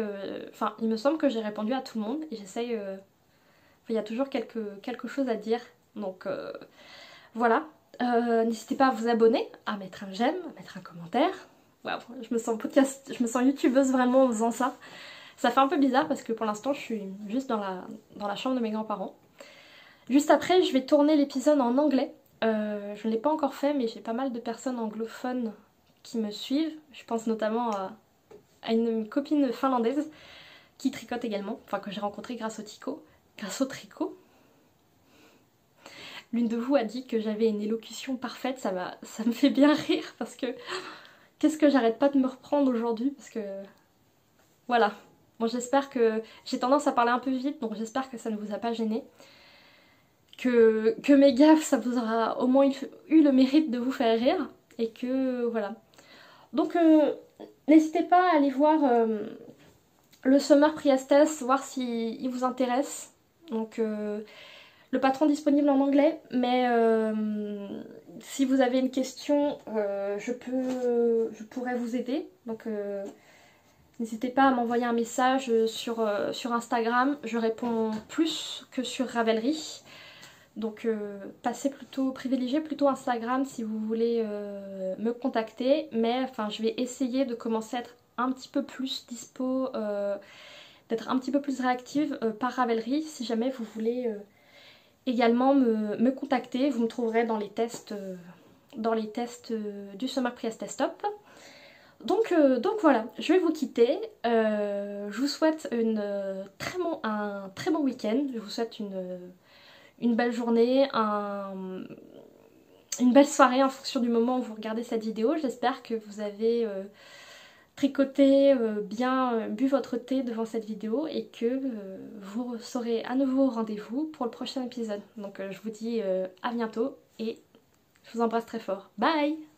enfin il me semble que j'ai répondu à tout le monde et j'essaye, il y a toujours quelque chose à dire. Donc voilà. N'hésitez pas à vous abonner, à mettre un j'aime, à mettre un commentaire. Waouh, je me sens podcast, je me sens youtubeuse vraiment en faisant ça. Ça fait un peu bizarre parce que pour l'instant je suis juste dans la chambre de mes grands-parents. Juste après je vais tourner l'épisode en anglais. Je ne l'ai pas encore fait mais j'ai pas mal de personnes anglophones qui me suivent. Je pense notamment à une copine finlandaise qui tricote également, enfin que j'ai rencontrée grâce au tricot. L'une de vous a dit que j'avais une élocution parfaite, ça me fait bien rire parce que qu'est-ce que j'arrête pas de me reprendre aujourd'hui parce que voilà. Bon j'espère que j'ai tendance à parler un peu vite donc j'espère que ça ne vous a pas gêné. Que mes gaffes ça vous aura au moins eu le mérite de vous faire rire et que voilà. Donc n'hésitez pas à aller voir le Summer Priestess, voir s'il vous intéresse. Donc le patron disponible en anglais, mais si vous avez une question, je pourrais vous aider. Donc n'hésitez pas à m'envoyer un message sur Instagram. Je réponds plus que sur Ravelry. Donc privilégiez plutôt Instagram si vous voulez me contacter. Mais enfin je vais essayer de commencer à être un petit peu plus dispo, d'être un petit peu plus réactive par Ravelry si jamais vous voulez également me contacter. Vous me trouverez dans les tests, du Summer Priestess Top. Donc voilà, je vais vous quitter. Je vous souhaite un très bon week-end. Je vous souhaite une belle journée, une belle soirée en fonction du moment où vous regardez cette vidéo. J'espère que vous avez tricoté, bien bu votre thé devant cette vidéo et que vous serez à nouveau au rendez-vous pour le prochain épisode. Donc je vous dis à bientôt et je vous embrasse très fort. Bye!